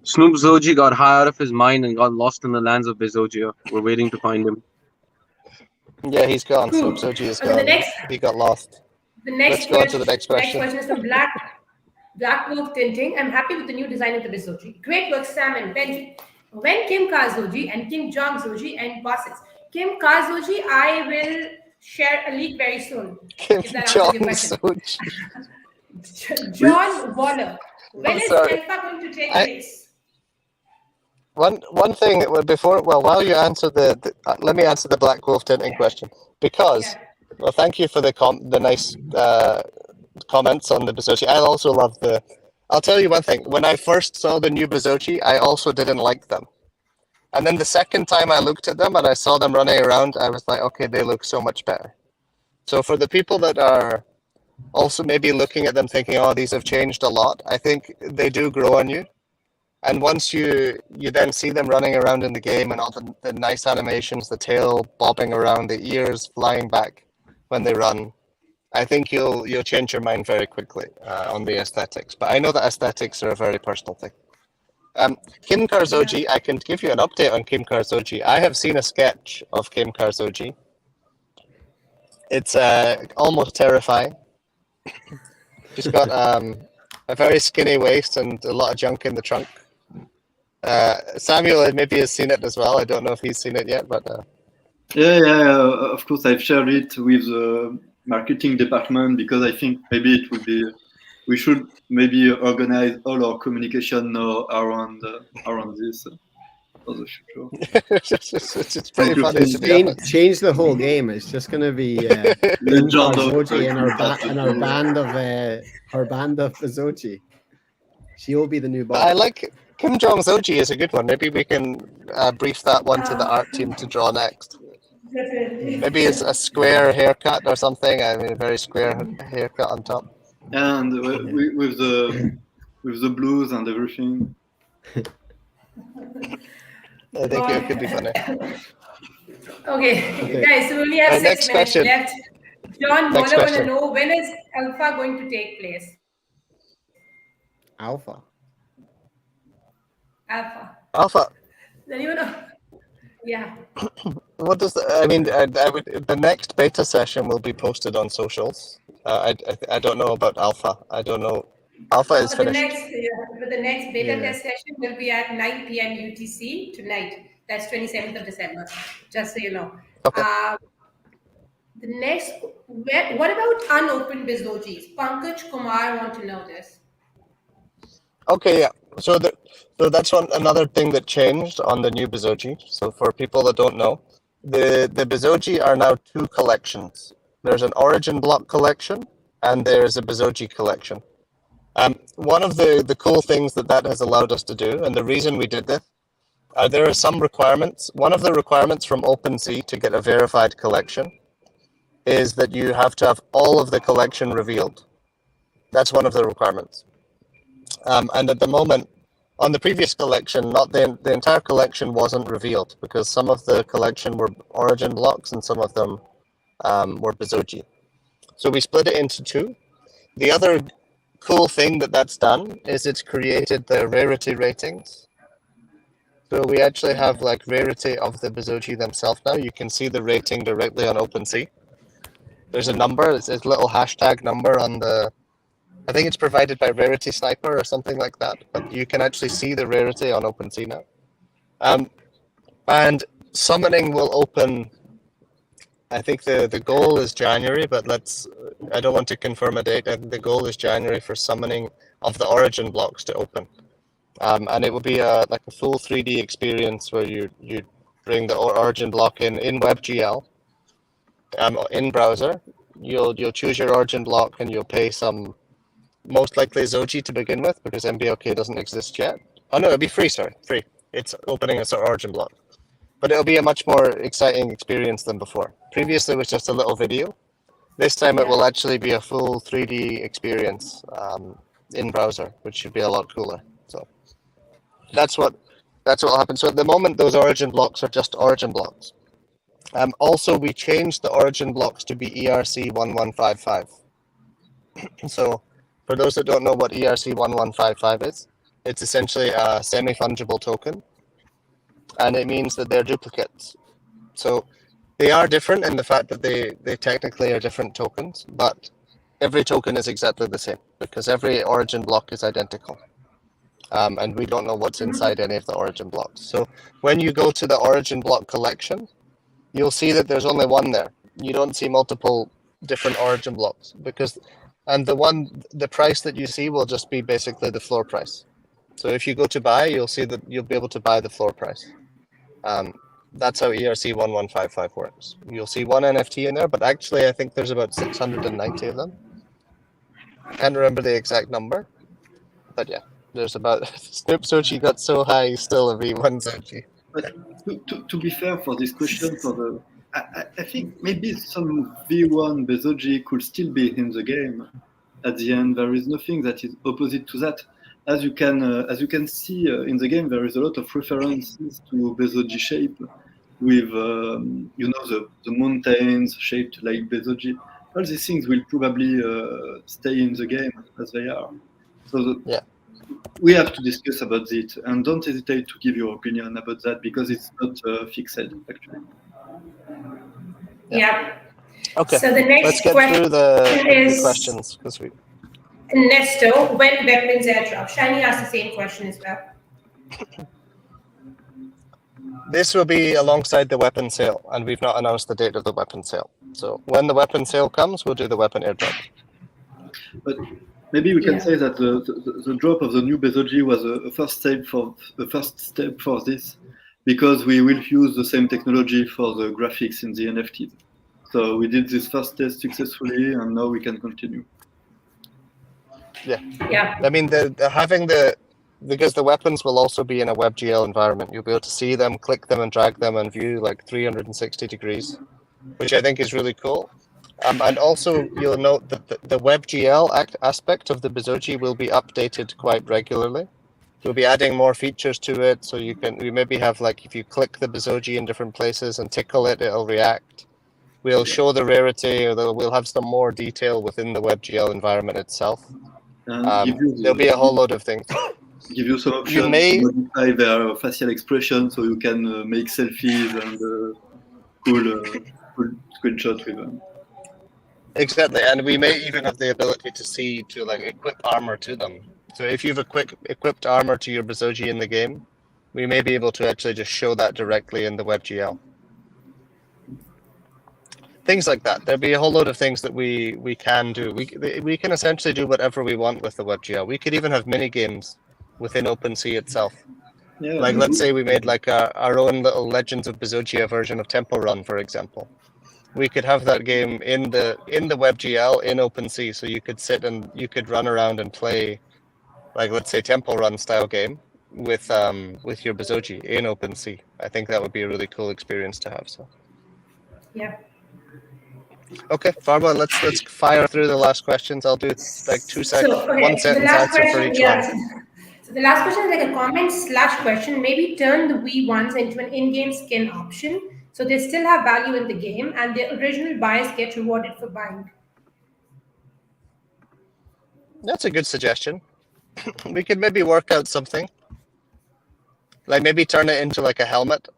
Snoop Zogi got high out of his mind and got lost in the lands of Bezogia. We're waiting to find him. Yeah, he's gone. Cool. Snoop Zogi is Okay, gone. He got lost. The next Let's go on to the next Next question. question is from Black Wolf Tinting. I'm happy with the new design of the Bezoji. Great work, Sam and Benji. When Kim Kazoji and Kim Jong Zoji and bosses. Kim Kazoji, I will share a leak very soon. Kim If that answers Jong your question. Zogi. John Waller. When is sorry. Alpha going to take place? One thing before, while you answer let me answer the Black Wolf Tinting question, because thank you for the nice comments on the Bezoji. I also love I'll tell you one thing. When I first saw the new Bezoji, I also didn't like them, and then the second time I looked at them and I saw them running around, I was like, okay, they look so much better. So for the people that are also maybe looking at them thinking, oh, these have changed a lot, I think they do grow on you. And once you then see them running around in the game and all the nice animations, the tail bobbing around, the ears flying back when they run, I think you'll change your mind very quickly on the aesthetics. But I know that aesthetics are a very personal thing. Kim Karzoji, I can give you an update on Kim Karzoji. I have seen a sketch of Kim Karzoji. It's almost terrifying. She's got a very skinny waist and a lot of junk in the trunk. Samuel maybe has seen it as well. I don't know if he's seen it yet, but Yeah. Of course, I've shared it with the marketing department because I think maybe it would be. We should maybe organize all our communication now around this for the future. it's pretty funny to be honest. Change the whole game. It's just going to be Bazoji and our band of her band of Bazoji. She will be the new boss. I like Kim Jong Zoji is a good one. Maybe we can brief that one to the art team to draw next. Definitely. Maybe it's a square haircut or something. I mean, a very square haircut on top. And with the blues and everything. I think it could be funny. Okay, guys, so we only have 6 next minutes question. left. John Next Waller want to question. know, when is Alpha going to take place? Alpha. Alpha. Does anyone know? Yeah. What does I mean? The next beta session will be posted on socials. I don't know about Alpha. I don't know. Alpha is finished. The next beta test session will be at 9 PM UTC tonight. That's 27th of December. Just so you know. Okay. What about unopened Bezojis? Pankaj Kumar want to know this. Okay, yeah. So that's another thing that changed on the new Bezoji. So for people that don't know, the Bezoji are now 2 collections. There's an origin block collection and there's a Bezoji collection. One of the cool things that has allowed us to do, and the reason we did this, There are some requirements. One of the requirements from OpenSea to get a verified collection is that you have to have all of the collection revealed. That's one of the requirements. And at the moment, on the previous collection, not the entire collection wasn't revealed because some of the collection were origin blocks and some of them were Bezoge. So we split it into two. The other cool thing that's done is it's created the rarity ratings. So we actually have like rarity of the Bezoge themselves now. You can see the rating directly on OpenSea. There's a number, it's a little hashtag number on the, I think it's provided by Rarity Sniper or something like that, but you can actually see the rarity on OpenSea now. And summoning will open, I think the goal is January, but I don't want to confirm a date. I think the goal is January for summoning of the origin blocks to open. And it will be like a full 3D experience where you bring the origin block in WebGL, in browser. You'll choose your origin block and you'll pay some, most likely Zogi to begin with, because MBLK doesn't exist yet. Oh no, it'll be free, sorry, free. It's opening as an origin block. But it'll be a much more exciting experience than before. Previously it was just a little video. This time it will actually be a full 3D experience in browser, which should be a lot cooler. So that's what will happen. So at the moment, those origin blocks are just origin blocks. Also, we changed the origin blocks to be ERC1155. So for those that don't know what ERC1155 is, it's essentially a semi-fungible token, and it means that they're duplicates. So they are different in the fact that they technically are different tokens, but every token is exactly the same because every origin block is identical. And we don't know what's inside any of the origin blocks. So when you go to the origin block collection, you'll see that there's only one there. You don't see multiple different origin blocks and the price that you see will just be basically the floor price. So if you go to buy, you'll see that you'll be able to buy the floor price. That's how ERC1155 works. You'll see one NFT in there, but actually I think there's about 690 of them. I can't remember the exact number, but yeah, there's about, Snoop Sochi got so high, he's still a V1 Sochi. But to be fair for this question, I think maybe some V1 Bezoji could still be in the game. At the end, there is nothing that is opposite to that. As you can see in the game, there is a lot of references to Bezoji shape, with the mountains shaped like Bezoji. All these things will probably stay in the game as they are. So we have to discuss about it, and don't hesitate to give your opinion about that because it's not fixed actually. Yeah. Okay. So the next Let's get through the questions because we. Nesto, when weapons airdrop? Shiny asked the same question as well. This will be alongside the weapon sale, and we've not announced the date of the weapon sale. So when the weapon sale comes, we'll do the weapon airdrop. But maybe we can say that the drop of the new Bezoji was a first step for this, because we will use the same technology for the graphics in the NFTs. So we did this first test successfully, and now we can continue. Yeah. I mean, because the weapons will also be in a WebGL environment. You'll be able to see them, click them, and drag them, and view like 360 degrees, which I think is really cool. And also, you'll note that the WebGL aspect of the Bezoji will be updated quite regularly. We'll be adding more features to it, so we maybe have like if you click the Bezoji in different places and tickle it, it'll react. We'll show the rarity, or we'll have some more detail within the WebGL environment itself. There'll be a whole load of things. Give you some options to modify their facial expression, so you can make selfies and cool screenshots with them. Exactly, and we may even have the ability to like equip armor to them. So if you've equipped armor to your Bezoji in the game, we may be able to actually just show that directly in the WebGL. Things like that. There'll be a whole load of things that we can do. We can essentially do whatever we want with the WebGL. We could even have mini games within OpenSea itself. Yeah, like let's say we made like our own little Legends of Bezogia version of Temple Run, for example. We could have that game in the WebGL in OpenSea, so you could sit and you could run around and play, like let's say Temple Run style game, with your Bezogi in OpenSea. I think that would be a really cool experience to have. So Yeah. okay, Farwa, let's fire through the last questions. I'll do like one So the sentence last answer for question, each yeah. one. So the last question is like a comment/question. Maybe turn the V1s into an in-game skin option, so they still have value in the game, and the original buyers get rewarded for buying. That's a good suggestion. We could maybe work out something. Like maybe turn it into like a helmet.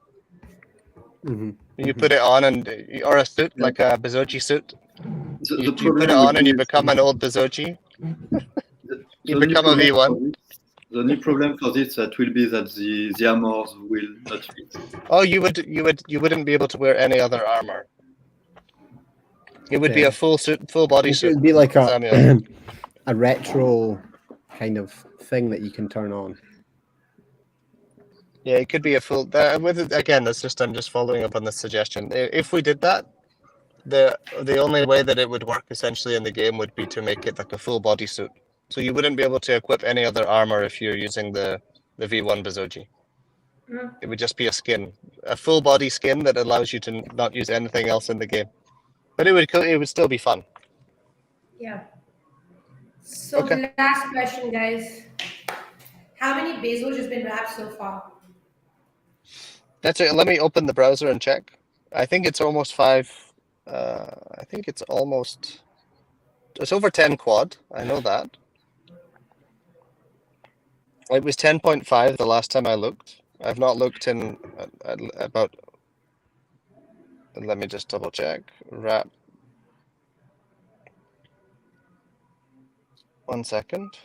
You put it on or a suit, like a Bazoji suit. You put it on and you become an old Bazoji. You become a V1. The only problem for this that will be that the armors will not fit. Oh, you wouldn't be able to wear any other armor. It would be a full suit, full body suit. It would be like Samuel. a retro kind of thing that you can turn on. Yeah, it could be a full. Again, I'm just following up on this suggestion. If we did that, the only way that it would work essentially in the game would be to make it like a full body suit. So you wouldn't be able to equip any other armor if you're using the V1 Bezogi. It would just be a skin, a full body skin that allows you to not use anything else in the game. But it would still be fun. Yeah. So the last question, guys. How many Bezoge has been wrapped so far? That's it. Let me open the browser and check. I think it's almost 5. I think it's over 10 quad. I know that. It was 10.5 the last time I looked. I've not looked in about. Let me just double check. Wrap. 1 second.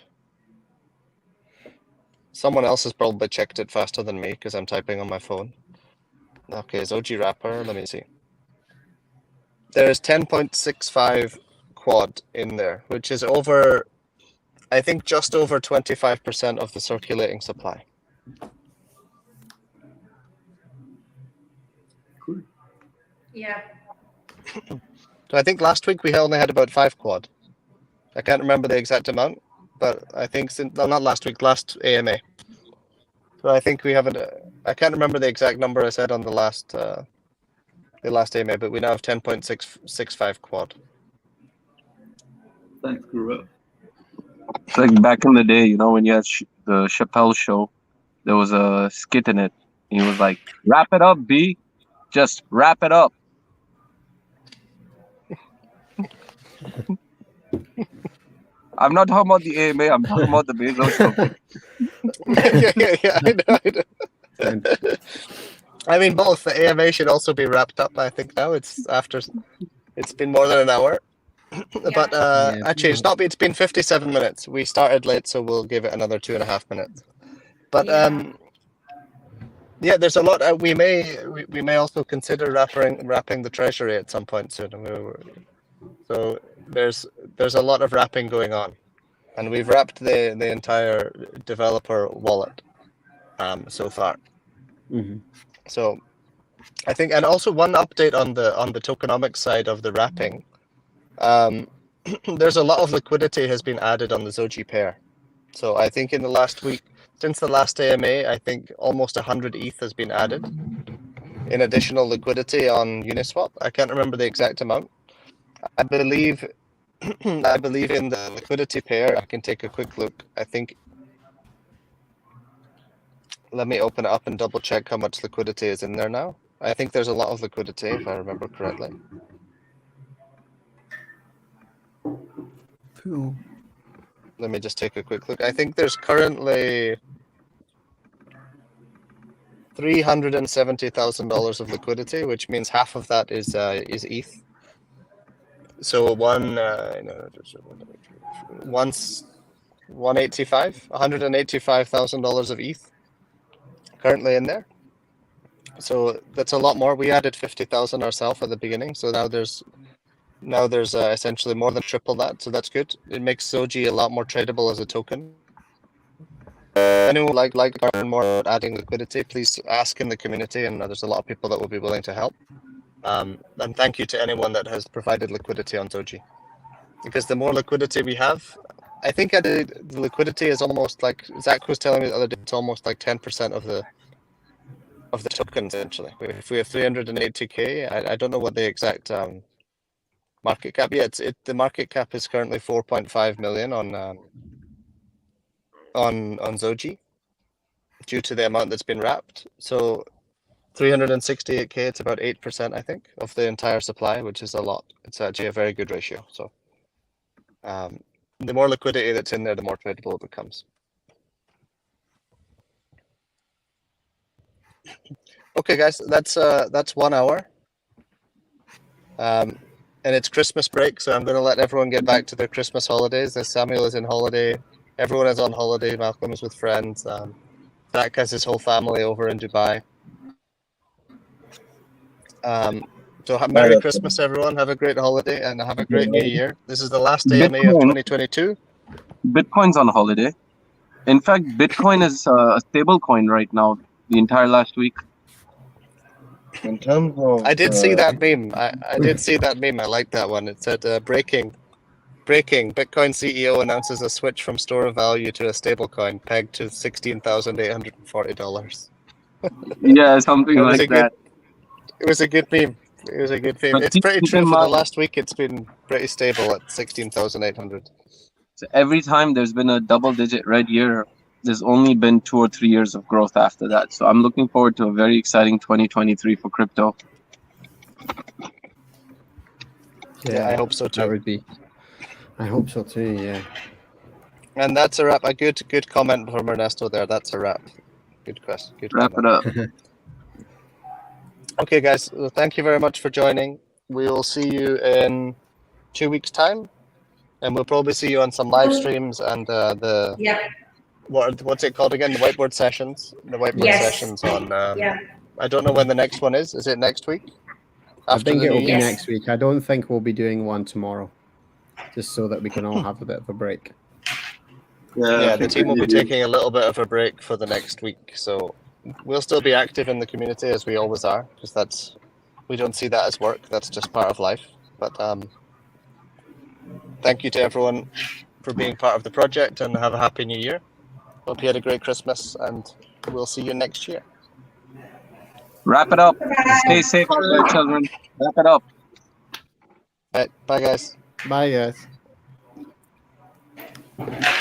Someone else has probably checked it faster than me because I'm typing on my phone. Okay, Zogi wrapper. Let me see. There's 10.65 quad in there, which is over, I think, just over 25% of the circulating supply. Cool. Yeah. So I think last week we only had about 5 quad. I can't remember the exact amount, but I think not last week, last AMA. So I think we have I can't remember the exact number I said on the last AMA, but we now have 10.65 quad. Thanks, Guru. It's like back in the day, you know, when you had the Chappelle show, there was a skit in it. He was like, "Wrap it up, B. Just wrap it up." I'm not talking about the AMA. I'm talking about the Bezoge show. Yeah, I know. I mean, both. The AMA should also be wrapped up. I think now it's been more than an hour. But actually, it's been 57 minutes. We started late, so we'll give it another 2.5 minutes. But yeah, there's a lot. We may also consider wrapping the treasury at some point soon. So there's a lot of wrapping going on, and we've wrapped the entire developer wallet so far. So I think, and also one update on the tokenomics side of the wrapping. There's a lot of liquidity has been added on the Zogi pair. So I think in the last week, since the last AMA, I think almost 100 ETH has been added in additional liquidity on Uniswap. I can't remember the exact amount. I believe in the liquidity pair. I can take a quick look. I think. Let me open it up and double check how much liquidity is in there now. I think there's a lot of liquidity, if I remember correctly. Cool. Let me just take a quick look. I think there's currently $370,000 of liquidity, which means half of that is ETH. So $185,000 of ETH currently in there. So that's a lot more. We added 50,000 ourselves at the beginning, so now there's essentially more than triple that. So that's good. It makes Zogi a lot more tradable as a token. Anyone would like to learn more about adding liquidity, please ask in the community, and there's a lot of people that will be willing to help. And thank you to anyone that has provided liquidity on Zogi, because the more liquidity we have, I think the liquidity is almost like Zach was telling me the other day. It's almost like 10% of the tokens essentially. If we have 380k, I don't know what the exact market cap. Yeah, the market cap is currently 4.5 million on Zogi due to the amount that's been wrapped. So 368k, it's about 8%, I think, of the entire supply, which is a lot. It's actually a very good ratio. So the more liquidity that's in there, the more tradable it becomes. Okay, guys, that's 1 hour. And it's Christmas break, so I'm going to let everyone get back to their Christmas holidays. Samuel is in holiday. Everyone is on holiday. Malcolm is with friends. Zach has his whole family over in Dubai. So Merry Christmas, everyone. Have a great holiday and have a great New Year. This is the last day of May of 2022. Bitcoin's on holiday. In fact, Bitcoin is a stable coin right now. The entire last week. In terms of, I did see that meme. I did see that meme. I like that one. It said, breaking. Bitcoin CEO announces a switch from store of value to a stablecoin pegged to $16,840. Yeah, something like that. It was a good meme. It was a good meme. But It's pretty keep true. in For the mind- last week, it's been pretty stable at 16,800. So every time there's been a double-digit red year, there's only been 2 or 3 years of growth after that. So I'm looking forward to a very exciting 2023 for crypto. Yeah, I hope so too. That would be. I hope so too. Yeah. And that's a wrap. A good comment from Ernesto there. That's a wrap. Good question. Good Wrap comment. it up. Okay, guys. Well, thank you very much for joining. We will see you in 2 weeks' time, and we'll probably see you on some live streams and Yeah. what's it called again? The whiteboard sessions. The whiteboard Yes. sessions on. Yeah. I don't know when the next one is. Is it next week? I think the it will New be Year? next week. I don't think we'll be doing one tomorrow, just so that we can all have a bit of a break. Yeah, the team will be taking a little bit of a break for the next week, so we'll still be active in the community as we always are, because we don't see that as work. That's just part of life. But thank you to everyone for being part of the project, and have a happy New Year. Hope you had a great Christmas, and we'll see you next year. Wrap it up. Bye. Stay safe out there, children. Wrap it up. All right, bye, guys. Bye, guys.